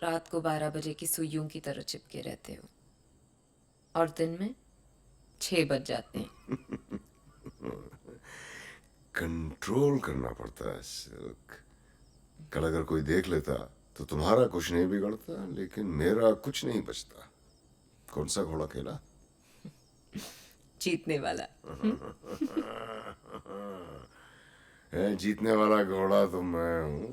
रात को 12 बजे की सुइयों की तरह चिपके रहते हो और दिन में 6 बज जाते हैं। कंट्रोल करना पड़ता है सिल्क। कल अगर कोई देख लेता तो तुम्हारा कुछ नहीं बिगड़ता, लेकिन मेरा कुछ नहीं बचता। कौन सा घोड़ा खेला? जीतने वाला। जीतने वाला घोड़ा तो मैं हूँ।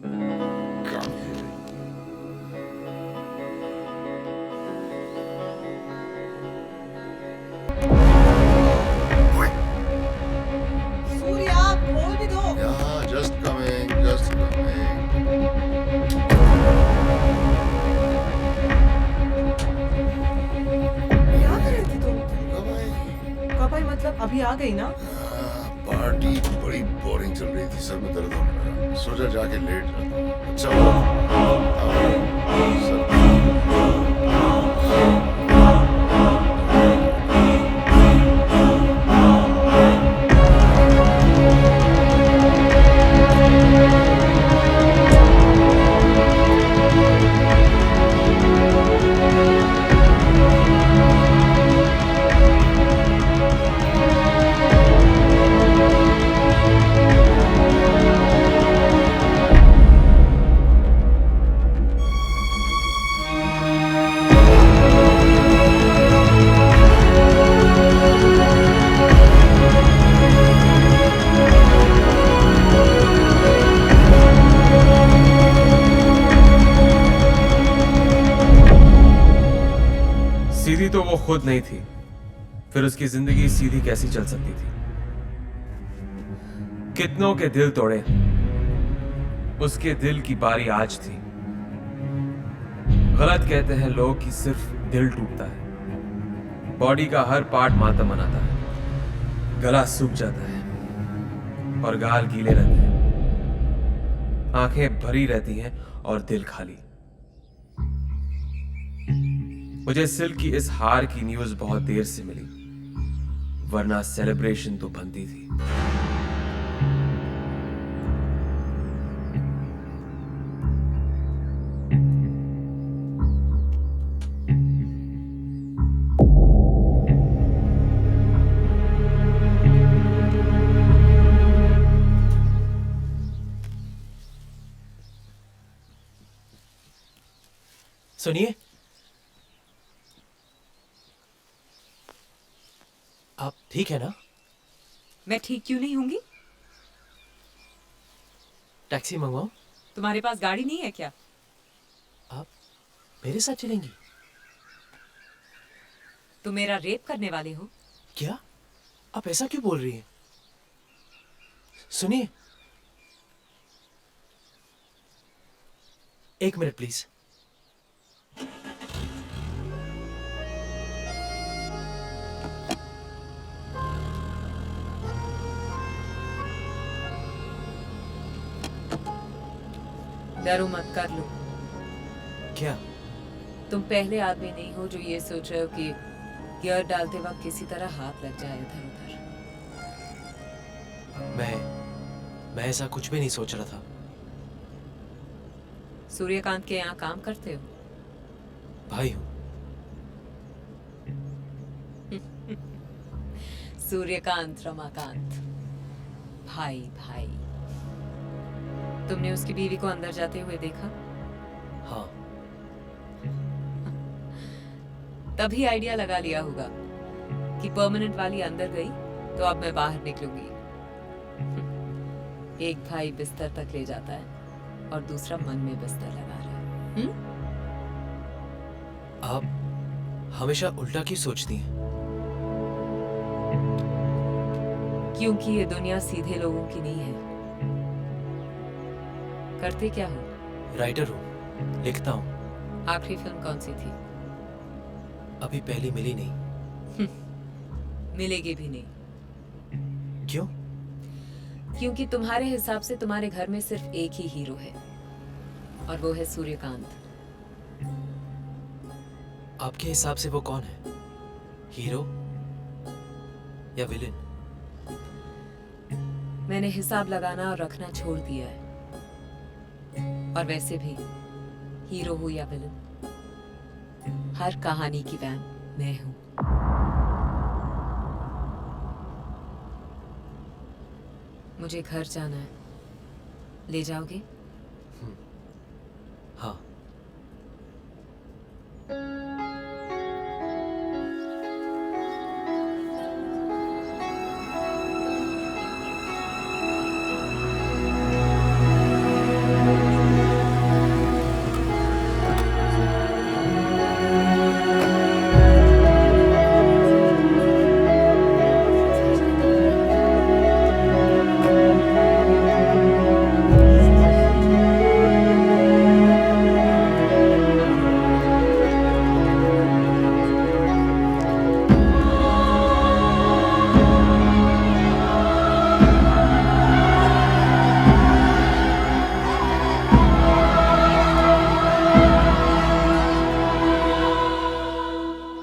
सूर्या खोल भी दो। Yeah, just coming, just coming. क्या कर रही थी तुम? कब आई? कब आई मतलब अभी आ गई ना? पार्टी बड़ी बोरिंग चल रही थी, सर में दर्द होने लगा, सोचा जाके लेट जाता हूँ। अच्छा हुआ सर। सीधी तो वो खुद नहीं थी, फिर उसकी जिंदगी सीधी कैसी चल सकती थी? कितनों के दिल तोड़े, उसके दिल की बारी आज थी। गलत कहते हैं लोग कि सिर्फ दिल टूटता है, बॉडी का हर पार्ट मातम मनाता है। गला सूख जाता है और गाल गीले रहते हैं, आंखें भरी रहती हैं और दिल खाली। मुझे सिल्क की इस हार की न्यूज बहुत देर से मिली, वरना सेलिब्रेशन तो बनती थी। सुनिए, आप ठीक है ना? मैं ठीक क्यों नहीं होंगी? टैक्सी मंगवाऊं? तुम्हारे पास गाड़ी नहीं है क्या? आप मेरे साथ चलेंगी? तुम मेरा रेप करने वाले हो? क्या? आप ऐसा क्यों बोल रही हैं? सुनिए, एक मिनट प्लीज। डरो मत, कर लो। क्या? तुम पहले आदमी नहीं हो जो ये सोच रहे हो कि गियर डालते वक्त किसी तरह हाथ लग जाए इधर उधर। मैं ऐसा कुछ भी नहीं सोच रहा था। सूर्यकांत के यहाँ काम करते हो? भाई हूं। सूर्यकांत रमाकांत, भाई भाई। तुमने उसकी बीवी को अंदर जाते हुए देखा? हाँ। तभी आइडिया लगा लिया होगा कि परमानेंट वाली अंदर गई तो अब मैं बाहर निकलूंगी। एक भाई बिस्तर तक ले जाता है और दूसरा मन में बिस्तर लगा रहा है। आप हमेशा उल्टा क्यों सोचती हैं? क्योंकि ये दुनिया सीधे लोगों की नहीं है। करते क्या हो? राइटर हूं, लिखता हूं। आखिरी फिल्म कौन सी थी? अभी पहली मिली नहीं। मिलेगी भी नहीं। क्यों? क्योंकि तुम्हारे हिसाब से तुम्हारे घर में सिर्फ एक ही हीरो है और वो है सूर्यकांत। आपके हिसाब से वो कौन है? हीरो या विलेन? मैंने हिसाब लगाना और रखना छोड़ दिया है। और वैसे भी हीरो हो या विलन, हर कहानी की वैन मैं हूं। मुझे घर जाना है, ले जाओगे? हाँ।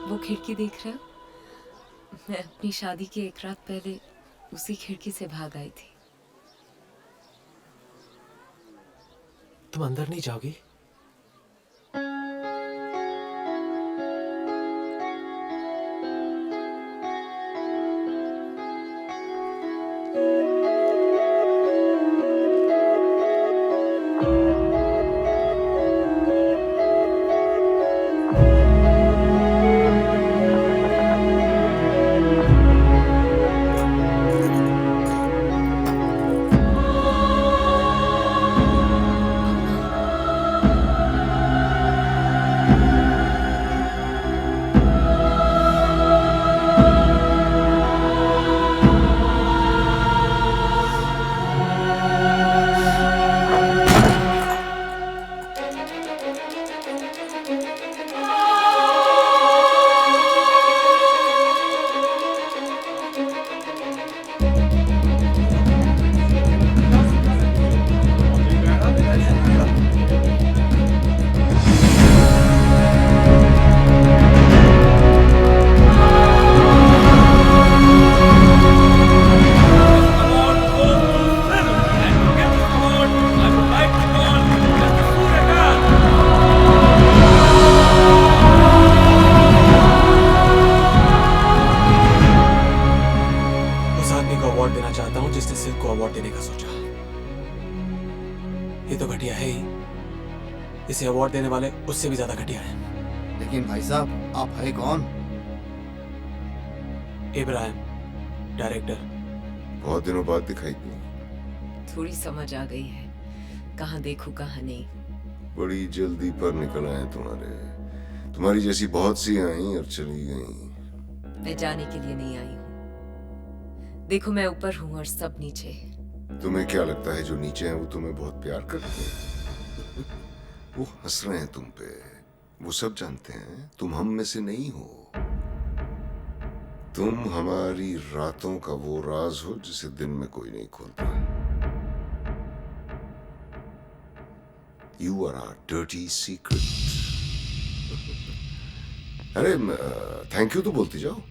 वो खिड़की देख रहे हो? मैं अपनी शादी के एक रात पहले उसी खिड़की से भाग आई थी। तुम अंदर नहीं जाओगी? अवार्ड देना चाहता हूं जिसने सिल्क को अवार्ड देने का सोचा। ये तो घटिया है ही, इसे अवार्ड देने वाले उससे भी ज्यादा घटिया है। लेकिन भाई साहब आप है कौन? इब्राहिम, डायरेक्टर। बहुत दिनों बाद दिखाई दी। थोड़ी समझ आ गई है, कहाँ देखूं कहाँ नहीं। बड़ी जल्दी पर निकल आए तुम्हारी जैसी बहुत सी आई और चली गई। मैं जाने के लिए नहीं आई हूँ। देखो मैं ऊपर हूँ और सब नीचे। तुम्हें क्या लगता है जो नीचे हैं वो तुम्हें बहुत प्यार करते हैं? वो हंस रहे हैं तुम पे। वो सब जानते हैं तुम हम में से नहीं हो। तुम हमारी रातों का वो राज हो जिसे दिन में कोई नहीं खोलता। You are our dirty secret. अरे थैंक यू तो बोलती जाओ।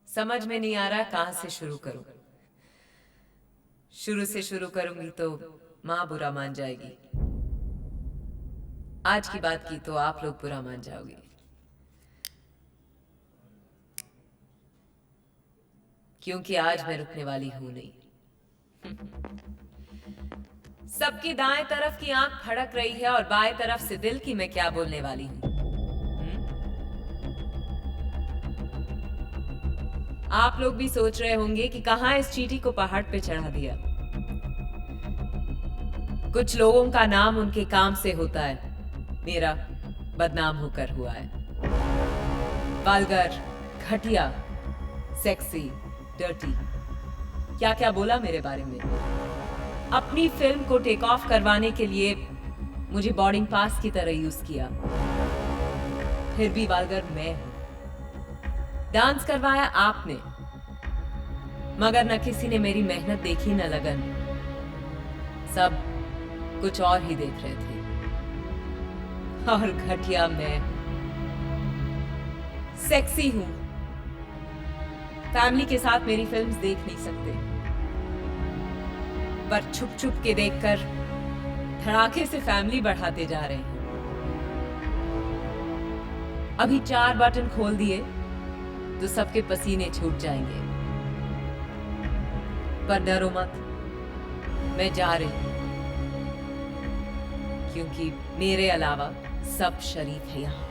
समझ में नहीं आ रहा कहाँ से शुरू करूं। शुरू से शुरू करूंगी तो माँ बुरा मान जाएगी। आज की बात की तो आप लोग बुरा मान जाओगे, क्योंकि आज मैं रुकने वाली हूं नहीं। सबकी दाएं तरफ की आंख फड़क रही है और बाएं तरफ से दिल की मैं क्या बोलने वाली हूं। आप लोग भी सोच रहे होंगे कि कहां इस चींटी को पहाड़ पे चढ़ा दिया। कुछ लोगों का नाम उनके काम से होता है, मेरा बदनाम होकर हुआ है। वल्गर, घटिया, सेक्सी, डर्टी, क्या क्या बोला मेरे बारे में। अपनी फिल्म को टेक ऑफ करवाने के लिए मुझे बोर्डिंग पास की तरह यूज किया। फिर भी वल्गर मैं हूं। डांस करवाया आपने, मगर न किसी ने मेरी मेहनत देखी न लगन। सब कुछ और ही देख रहे थे। और घटिया मैं सेक्सी हूं। फैमिली के साथ मेरी फिल्म्स देख नहीं सकते, पर छुप छुप के देखकर धड़ाके से फैमिली बढ़ाते जा रहे हैं। अभी 4 बटन खोल दिए तो सबके पसीने छूट जाएंगे। पर डरो मत, मैं जा रही हूं, क्योंकि मेरे अलावा सब शरीफ है यहां।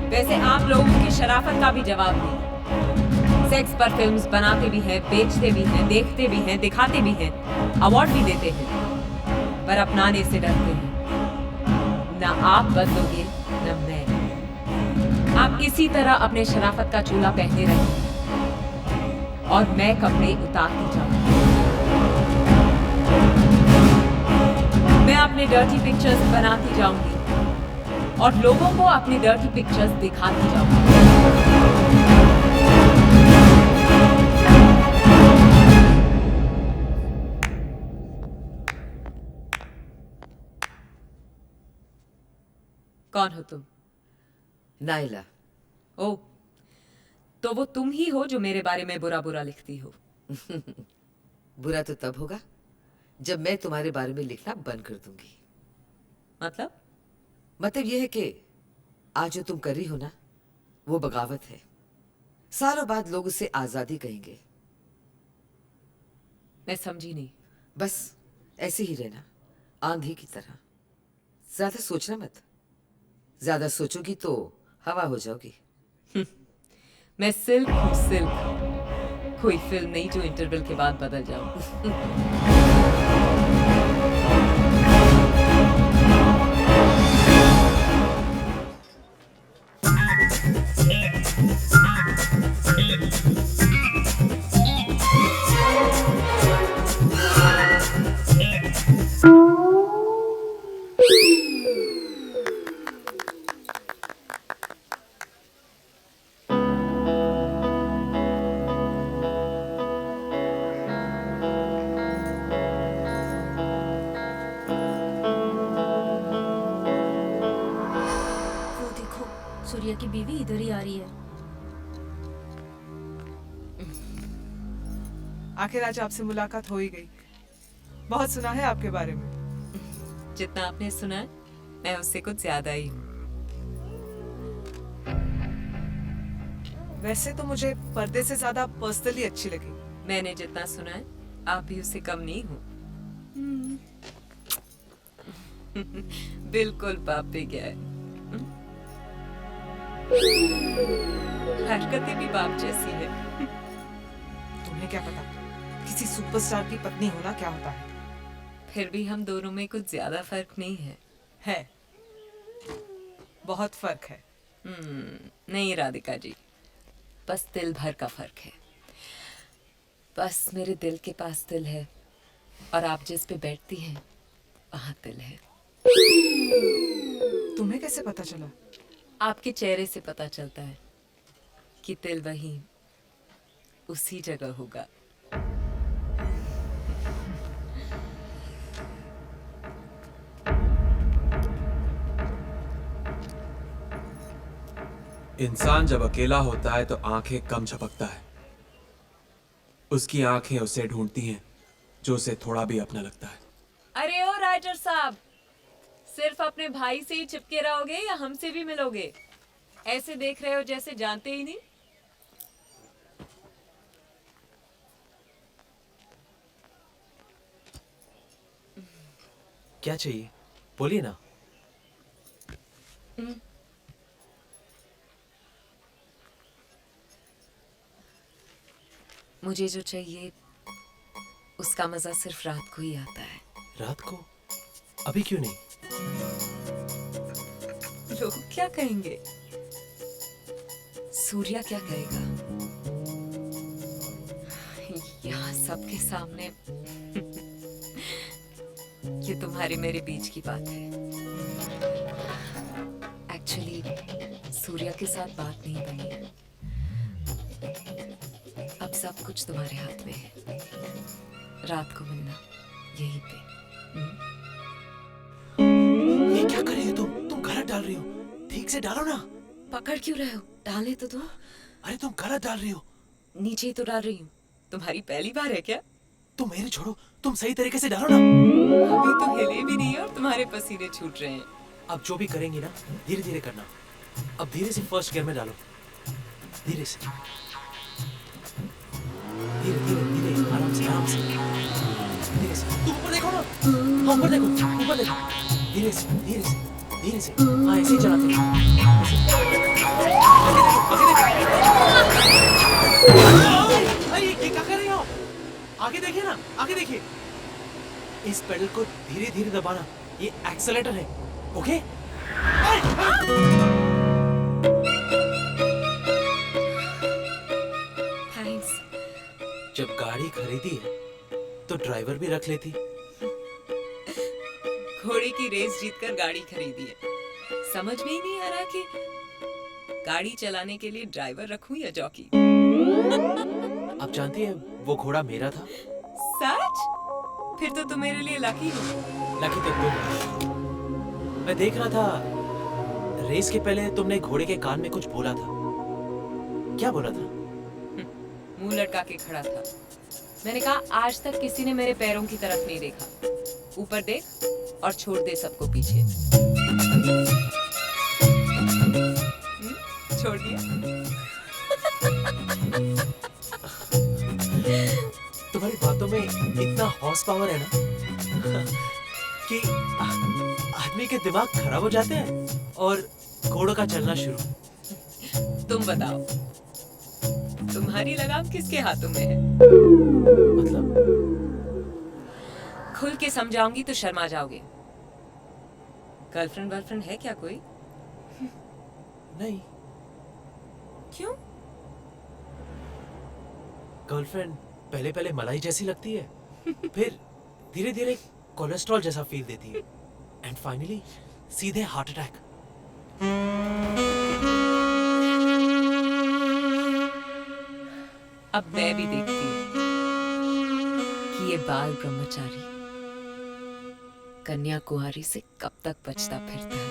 वैसे आप लोगों की शराफत का भी जवाब नहीं। सेक्स पर फिल्म्स बनाते भी हैं, बेचते भी हैं, देखते भी हैं, दिखाते भी हैं, अवार्ड भी देते हैं, पर अपनाने से डरते हैं। ना आप बदलोगे न मैं। आप इसी तरह अपने शराफत का चूल्हा पहने रहें और मैं कपड़े उतारती जाऊंगी। मैं अपने डर्टी पिक्चर्स बनाती जाऊंगी और लोगों को अपनी डर्टी पिक्चर्स दिखाती जाऊंगी। कौन हो तुम? नाइला। ओ, तो वो तुम ही हो जो मेरे बारे में बुरा बुरा लिखती हो। बुरा तो तब होगा जब मैं तुम्हारे बारे में लिखना बंद कर दूंगी। मतलब यह है कि आज जो तुम कर रही हो ना, वो बगावत है। सालों बाद लोग उसे आजादी कहेंगे। मैं समझी नहीं। बस ऐसे ही रहना, आंधी की तरह। ज्यादा सोचना मत। ज्यादा सोचोगी तो हवा हो जाओगी। मैं सिल्क हूँ, सिल्क। कोई फिल्म नहीं जो इंटरवल के बाद बदल जाऊं। वो देखो, सूर्या की बीवी इधर ही आ रही है। आखिर आज आपसे मुलाकात हो ही गई। बहुत सुना है आपके बारे में। जितना आपने सुना है, मैं उससे कुछ ज्यादा ही हूँ। वैसे तो मुझे पर्दे से ज्यादा पर्सनली अच्छी लगी। मैंने जितना सुना है, आप भी उससे कम नहीं हो। बिल्कुल बाप पे गया है। हरकतें भी बाप जैसी है। तुम्हें क्या पता किसी सुपरस्टार की पत्नी होना क्या होता है। फिर भी हम दोनों में कुछ ज्यादा फर्क नहीं है। है, बहुत फर्क है। नहीं राधिका जी, बस दिल भर का फर्क है। बस मेरे दिल के पास दिल है और आप जिस पे बैठती हैं वहां दिल है। तुम्हें कैसे पता चला? आपके चेहरे से पता चलता है कि दिल वहीं उसी जगह होगा। इंसान जब अकेला होता है तो आंखें कम झपकता है। उसकी आंखें उसे ढूंढती हैं जो उसे थोड़ा भी अपना लगता है। अरे ओ राइटर साहब, सिर्फ अपने भाई से ही चिपके रहोगे या हमसे भी मिलोगे? ऐसे देख रहे हो जैसे जानते ही नहीं। क्या चाहिए बोलिए ना। मुझे जो चाहिए उसका मजा सिर्फ रात को ही आता है। रात को? अभी क्यों नहीं? लोग क्या कहेंगे? सूर्या क्या कहेगा? यहाँ सबके सामने ये तुम्हारे मेरे बीच की बात है। एक्चुअली सूर्या के साथ बात नहीं बनी। अब सब कुछ तुम्हारे हाथ में है। रात को मिलना यहीं पे। ये क्या कर रही हो तुम गलत डाल रही हो। ठीक से डालो ना। पकड़ क्यों रहे हो? डालने तो दो। अरे तुम गलत डाल रही हो। नीचे ही तो डाल रही हूँ। तुम्हारी पहली बार है क्या? तुम मेरे छोड़ो, तुम सही तरीके से डालो ना। अभी तो हिले भी नहीं है और तुम्हारे पसीने छूट रहे हैं। अब जो भी करेंगी ना धीरे धीरे करना। अब धीरे से फर्स्ट गियर में डालो। धीरे से, धीरे धीरे धीरे, आराम से आराम से, धीरे से। तुम ऊपर देखो ना। हाँ ऊपर देखो, ऊपर देखो। धीरे से धीरे से धीरे से। हाँ ऐसे ही चलाते हैं। आगे देखो, आगे देखो। अरे ये क्या कर रही हो? आगे देखिए ना, आगे देखिए। इस पेडल को धीरे धीरे दबाना, ये एक्सेलेरेटर है। ओके? थैंक्स। जब गाड़ी खरीदी है तो ड्राइवर भी रख लेती। घोड़े की रेस जीतकर गाड़ी खरीदी है। समझ में ही नहीं आ रहा कि गाड़ी चलाने के लिए ड्राइवर रखूं या जॉकी। आप जानती है वो घोड़ा मेरा था। सच? फिर तो तुम मेरे लिए लकी हो। लकी तो तुम। मैं देख रहा था रेस के पहले तुमने घोड़े के कान में कुछ बोला था। क्या बोला था? मुंह लटका के खड़ा था। मैंने कहा आज तक किसी ने मेरे पैरों की तरफ नहीं देखा। ऊपर देख और छोड़ दे सबको पीछे। छोड़ दिया। तुम्हारी बातों में इतना हॉर्स पावर है ना कि आदमी के दिमाग खराब हो जाते हैं और घोड़ों का चलना शुरू। तुम बताओ, तुम्हारी लगाम किसके हाथों में है? मतलब खुल के समझाऊंगी तो शर्मा जाओगे। गर्लफ्रेंड वर्लफ्रेंड है क्या कोई? नहीं। क्यों? गर्लफ्रेंड पहले पहले मलाई जैसी लगती है, फिर धीरे धीरे कोलेस्ट्रॉल जैसा फील देती है, एंड फाइनली सीधे हार्ट अटैक। अब मैं भी देखती हूँ कि ये बाल ब्रह्मचारी कन्याकुमारी से कब तक बचता फिरता है।